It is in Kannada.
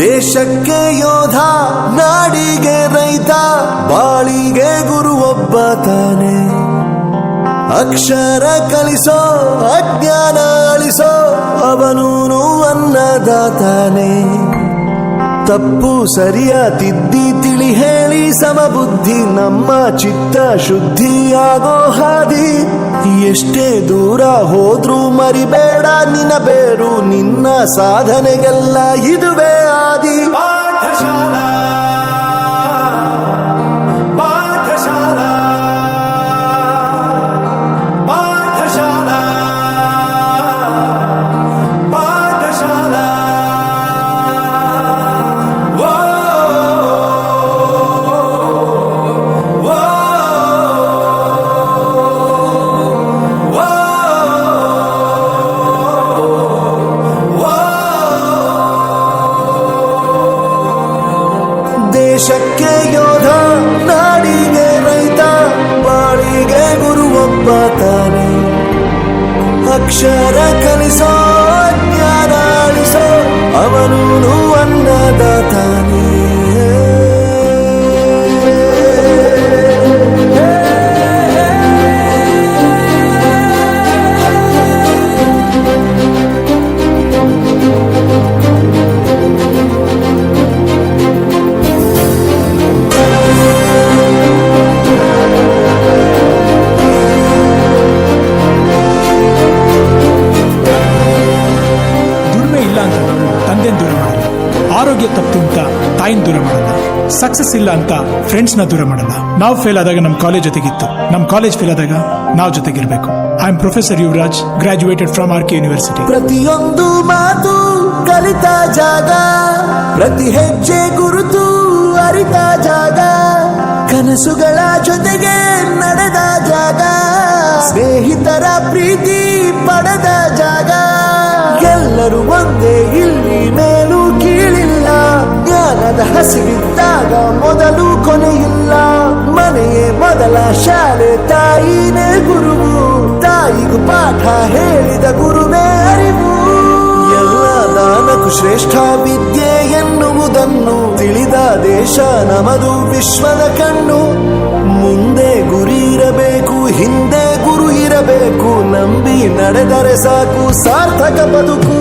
ದೇಶಕ್ಕೆ ಯೋಧ, ನಾಡಿಗೆ ರೈತ, ಬಾಳಿಗೆ ಗುರು ಒಬ್ಬ ತಾನೆ. ಅಕ್ಷರ ಕಲಿಸೋ, ಅಜ್ಞಾನ ಅಳಿಸೋ, ಅವನೂನು ಅನ್ನದಾತಾನೆ. ತಪ್ಪು ಸರಿಯ ತಿದ್ದಿ ತಿಳಿ ಹೇಳಿ ಸಮಬುದ್ಧಿ ನಮ್ಮ ಚಿತ್ತ ಶುದ್ಧಿಯಾಗೋ ಹಾದಿ. ಎಷ್ಟೇ ದೂರ ಹೋದ್ರೂ ಮರಿಬೇಡ ನಿನ್ನ ಬೇರು, ನಿನ್ನ ಸಾಧನೆಗೆಲ್ಲ ಇದುವೇ ಆದಿ. ಪಾಠಶಾಲಾ ಪಾಠಶಾಲಾ ಪಾಠಶಾಲಾ ಪಾಠಶಾಲಾ. ದೇಶಕ್ಕೆ ಯೋಧ, ನಾಡಿಗೆ ರೈತ, ಬಾಳಿಗೆ ಗುರು ಒಬ್ಬ ತಾನೆ. ಅಕ್ಷರ ಕಲಿಸೋ, ಜ್ಞಾನ ಅಳಿಸೋ, ಅವನೂನು ಅನ್ನದಾತಾನೆ. ಆರೋಗ್ಯ ತಪ್ಪು ಅಂತ ತಾಯಿನ ದೂರ ಮಾಡಲ್ಲ, ಸಕ್ಸಸ್ ಇಲ್ಲ ಅಂತ ಫ್ರೆಂಡ್ಸ್ ನ ದೂರ ಮಾಡಲ್ಲ. ನಾವು ಫೇಲ್ ಆದಾಗ ನಮ್ಮ ಕಾಲೇಜ್ ಜೊತೆಗಿತ್ತು, ನಮ್ಮ ಕಾಲೇಜ್ ಫೇಲ್ ಆದಾಗ ನಾವು ಜೊತೆಗಿರ್ಬೇಕು. I am professor Yuvraj, graduated from R K university. ಪ್ರತಿಯೊಂದು ಮಾತು ಕಲಿತ ಜಾಗ, ಪ್ರತಿ ಹೆಜ್ಜೆ ಗುರುತು ಅರಿತ ಜಾಗ, ಕನಸುಗಳ ಜೊತೆಗೆ ನಡೆದ ಜಾಗ, ಸ್ನೇಹಿತರ ಪ್ರೀತಿ ಪಡೆದ ಜಾಗ. ಎಲ್ಲರೂ ಒಂದೇ, ಇಲ್ಲಿ ಮೇಲೂ ಕೀಳಿಲ್ಲ. ಜ್ಞಾನದ ಹಸಿವಿದ್ದಾಗ ಮೊದಲು ಕೊನೆಯಿಲ್ಲ. ಮನೆಯೇ ಮೊದಲ ಶಾಲೆ, ತಾಯಿನೇ ಗುರುವು. ತಾಯಿಗೂ ಪಾಠ ಹೇಳಿದ ಗುರುವೇ ಅರಿವು. ಎಲ್ಲ ದಾನಕ್ಕೂ ಶ್ರೇಷ್ಠ ವಿದ್ಯೆ ಎನ್ನುವುದನ್ನು ತಿಳಿದ ದೇಶ ನಮದು, ವಿಶ್ವದ ಕಣ್ಣು. ಮುಂದೆ ಗುರಿ ಇರಬೇಕು, ಹಿಂದೆ ಗುರು ಇರಬೇಕು. ನಂಬಿ ನಡೆದರೆ ಸಾಕು, ಸಾರ್ಥಕ ಬದುಕು.